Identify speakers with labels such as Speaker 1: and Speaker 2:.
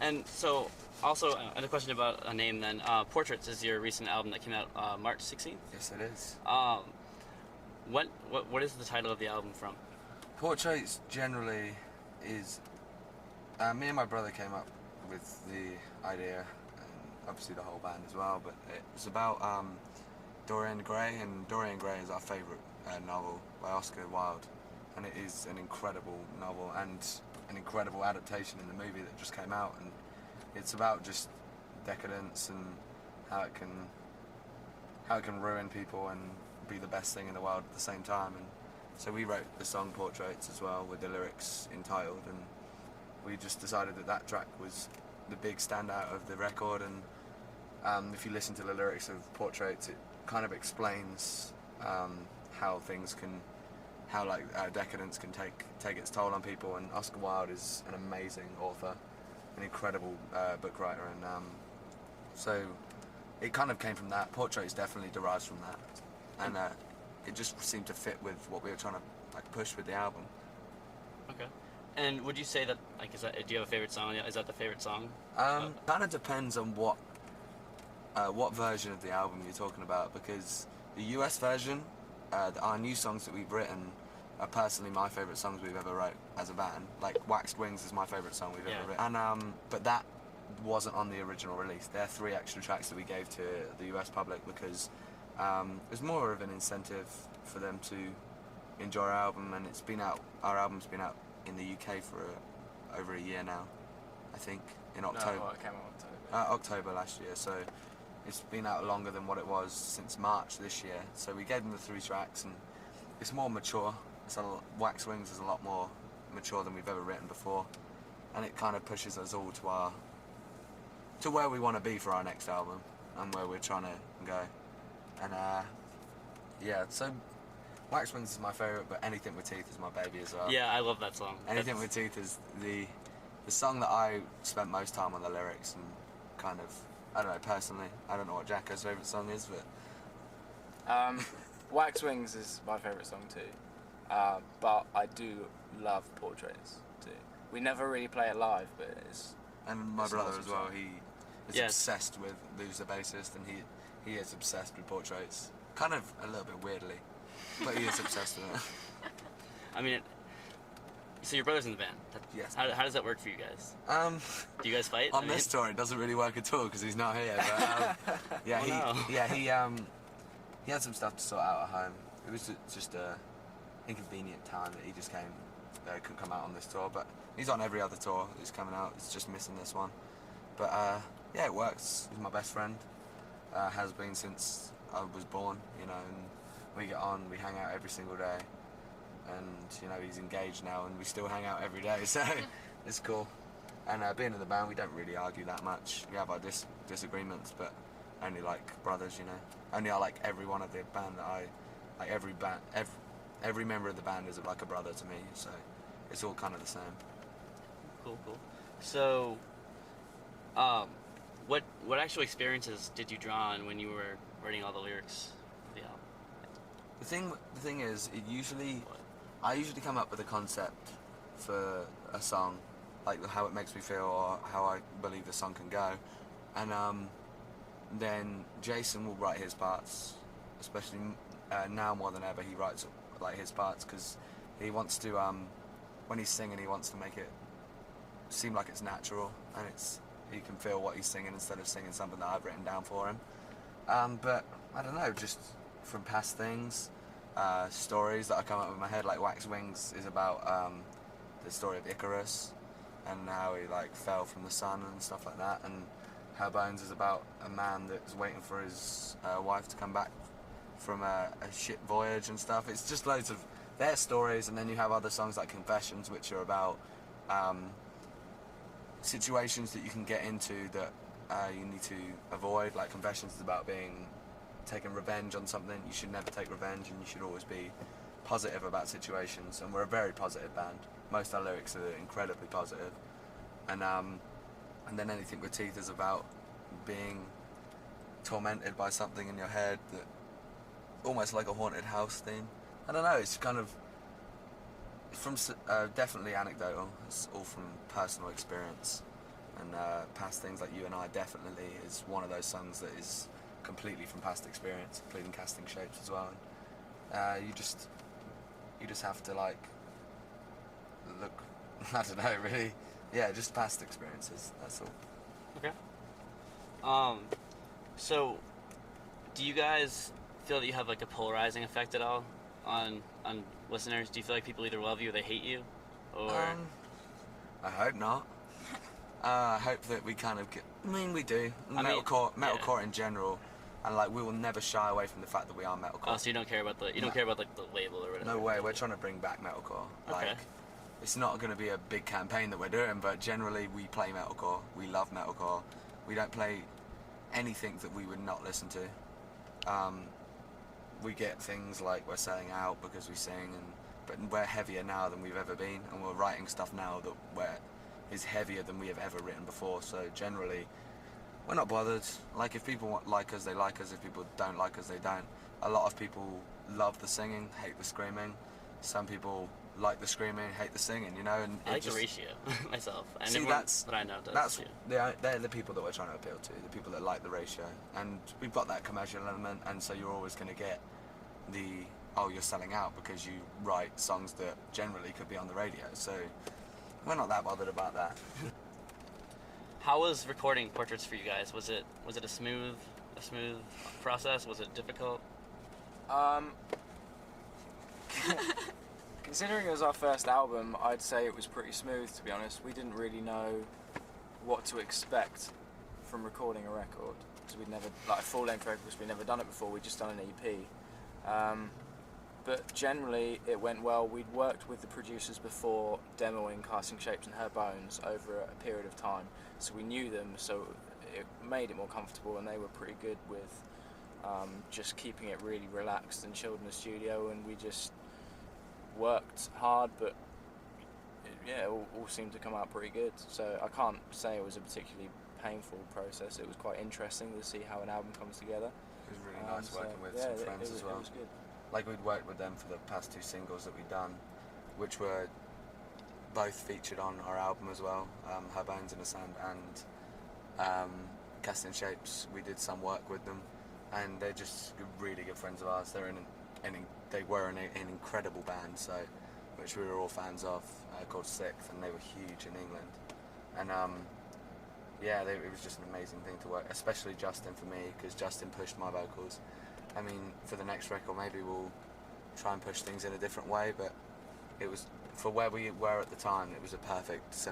Speaker 1: And so, also, a question about a name then. Portraits is your recent album that came out March 16th.
Speaker 2: Yes, it is.
Speaker 1: What is the title of the album from?
Speaker 2: Portraits generally is... me and my brother came up with the idea, and obviously the whole band as well, but it's about Dorian Gray, and Dorian Gray is our favourite novel by Oscar Wilde, and it is an incredible novel and an incredible adaptation in the movie that just came out, and it's about just decadence and how it can ruin people and be the best thing in the world at the same time. And so we wrote the song Portraits as well, with the lyrics entitled, and we just decided that track was the big standout of the record. And if you listen to the lyrics of Portraits, it kind of explains how decadence can take its toll on people. And Oscar Wilde is an amazing author, an incredible book writer, and so it kind of came from that. Portraits definitely derives from that, and it just seemed to fit with what we were trying to push with the album.
Speaker 1: Okay. And would you say that, do you have a favorite song? Is that the favorite song?
Speaker 2: Kind of depends on what version of the album you're talking about, because the US version, our new songs that we've written are personally my favourite songs we've ever wrote as a band. Like Waxed Wings is my favourite song we've ever written. And but that wasn't on the original release. There are 3 extra tracks that we gave to the US public because it was more of an incentive for them to enjoy our album, and our album's been out in the UK for over a year now, I think, in October.
Speaker 3: No, it came out October.
Speaker 2: October last year, so it's been out longer than what it was since March this year. So we gave them the 3 tracks, and it's more mature. Wax Wings is a lot more mature than we've ever written before, and it kind of pushes us all to where we want to be for our next album and where we're trying to go. And yeah, so Wax Wings is my favourite, but Anything With Teeth is my baby as well.
Speaker 1: Yeah, I love that song.
Speaker 2: Anything With Teeth is the song that I spent most time on the lyrics, and kind of, I don't know, personally, I don't know what Jacko's favourite song is, but...
Speaker 3: Wax Wings is my favourite song too, but I do love Portraits too. We never really play it live, but it's...
Speaker 2: And my brother as well, he is
Speaker 1: Yes.
Speaker 2: obsessed with Lose the Bassist, and he is obsessed with Portraits. Kind of a little bit weirdly, but he is obsessed with it.
Speaker 1: I mean, so your brother's in the band.
Speaker 2: Yes.
Speaker 1: How does that work for you guys? Do you guys fight?
Speaker 2: On this tour, it doesn't really work at all because he's not here. But yeah, he had some stuff to sort out at home. It was just a inconvenient time that he just couldn't come out on this tour. But he's on every other tour that's coming out. It's just missing this one. But yeah, it works. He's my best friend. Has been since I was born, you know, and we get on, we hang out every single day, and you know, he's engaged now and we still hang out every day, so it's cool. And being in the band, we don't really argue that much. We have our disagreements, but only like brothers, you know. Only I like every one of the band that every member of the band is like a brother to me, so it's all kind of the same.
Speaker 1: Cool. So, what actual experiences did you draw on when you were writing all the lyrics for the album?
Speaker 2: The thing is, I usually come up with a concept for a song, like how it makes me feel or how I believe the song can go, and then Jason will write his parts, especially now more than ever. He writes like his parts because he wants to, when he's singing, he wants to make it seem like it's natural, and he can feel what he's singing instead of singing something that I've written down for him. But I don't know, just from past things, stories that I come up with in my head. Like Wax Wings is about the story of Icarus and how he fell from the sun and stuff like that, and Her Bones is about a man that's waiting for his wife to come back from a ship voyage and stuff. It's just loads of their stories, and then you have other songs like Confessions, which are about situations that you can get into that you need to avoid. Like Confessions is about taking revenge on something. You should never take revenge, and you should always be positive about situations, and we're a very positive band. Most of our lyrics are incredibly positive. And then Anything With Teeth is about being tormented by something in your head, that almost like a haunted house theme. I don't know, it's kind of from definitely anecdotal. It's all from personal experience, and past things like You and I definitely is one of those songs that is completely from past experience, including Casting Shapes as well. And, you just have to like look. I don't know, really. Yeah, just past experiences. That's all.
Speaker 1: Okay. So, do you guys feel that you have like a polarizing effect at all on listeners? Do you feel like people either love you or they hate you, or?
Speaker 2: I hope not. I hope that we kind of get. I mean, we do. Metalcore in general, and like we will never shy away from the fact that we are metalcore.
Speaker 1: Oh, so you don't care about don't care about like the label or whatever.
Speaker 2: No way. We're trying to bring back metalcore.
Speaker 1: Okay.
Speaker 2: Like, it's not going to be a big campaign that we're doing, but generally we play metalcore. We love metalcore. We don't play anything that we would not listen to. We get things like we're selling out because we sing, but we're heavier now than we've ever been, and we're writing stuff now that is heavier than we have ever written before. So generally, we're not bothered. Like, if people like us, they like us. If people don't like us, they don't. A lot of people love the singing, hate the screaming. Some people like the screaming, hate the singing, you know. And
Speaker 1: I like the ratio myself. And
Speaker 2: see,
Speaker 1: everyone that I know does.
Speaker 2: They're the people that we're trying to appeal to, the people that like the ratio. And we've got that commercial element, and so you're always going to get you're selling out because you write songs that generally could be on the radio. So we're not that bothered about that.
Speaker 1: How was recording Portraits for you guys? Was it a smooth process? Was it difficult?
Speaker 3: Considering it was our first album, I'd say it was pretty smooth, to be honest. We didn't really know what to expect from recording a record, because we'd never, like a full-length record, because we'd never done it before. We'd just done an EP. But generally, it went well. We'd worked with the producers before demoing Casting Shapes and Her Bones over a period of time, so we knew them, so it made it more comfortable, and they were pretty good with just keeping it really relaxed and chilled in the studio, and we just worked hard, but it all seemed to come out pretty good. So I can't say it was a particularly painful process. It was quite interesting to see how an album comes together.
Speaker 2: It was really nice working with some friends as well.
Speaker 3: It was good.
Speaker 2: Like, we'd worked with them for the past 2 singles that we'd done, which were both featured on our album as well, Her Bones in the Sand and Casting Shapes. We did some work with them, and they're just really good friends of ours. They were an incredible band, which we were all fans of, called Sixth, and they were huge in England. And it was just an amazing thing to work, especially Justin for me, because Justin pushed my vocals. I mean, for the next record, maybe we'll try and push things in a different way, but it was, for where we were at the time, it was a perfect